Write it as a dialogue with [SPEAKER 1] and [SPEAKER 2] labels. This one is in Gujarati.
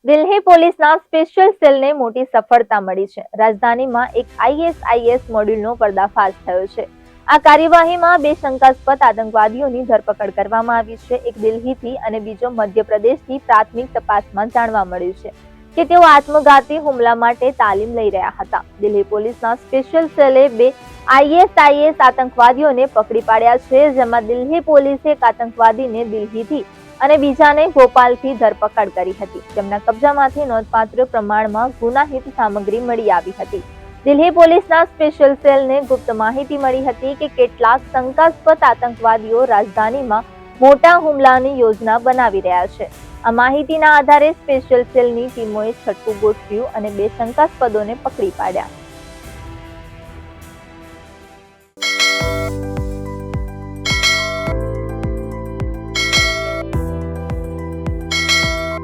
[SPEAKER 1] દિલ્હી પોલીસના સ્પેશિયલ સેલને મોટી સફળતા મળી છે। રાજધાનીમાં એક આઈએસઆઈએસ મોડ્યુલનો પર્દાફાશ થયો છે। આ કાર્યવાહીમાં બે શંકાસ્પદ આતંકવાદીઓની ધરપકડ કરવામાં આવી છે। એક દિલ્હીથી અને બીજો મધ્યપ્રદેશથી। પ્રાથમિક તપાસમાં જાણવા મળ્યું છે કે તેઓ આત્મઘાતી હુમલા માટે તાલીમ લઈ રહ્યા હતા। દિલ્હી પોલીસના સ્પેશિયલ સેલે બે આઈએસઆઈએસ આતંકવાદીઓને પકડી પાડ્યા છે, જેમાં દિલ્હી પોલીસે એક આતંકવાદીને દિલ્હીથી અને બીજાને ભોપાલથી ધરપકડ કરી હતી। તેમના કબજામાંથી નોંધપાત્ર પ્રમાણમાં ગુનાહિત સામગ્રી મળી આવી હતી। દિલ્હી પોલીસના સ્પેશિયલ સેલને ગુપ્ત માહિતી મળી હતી કે કેટલાક શંકાસ્પદ આતંકવાદીઓ રાજધાનીમાં મોટા હુમલાની યોજના બનાવી રહ્યા છે। આ માહિતીના આધારે સ્પેશિયલ સેલની ટીમોએ છટકું ગોઠવ્યું અને બે શંકાસ્પદોને પકડી પાડ્યા।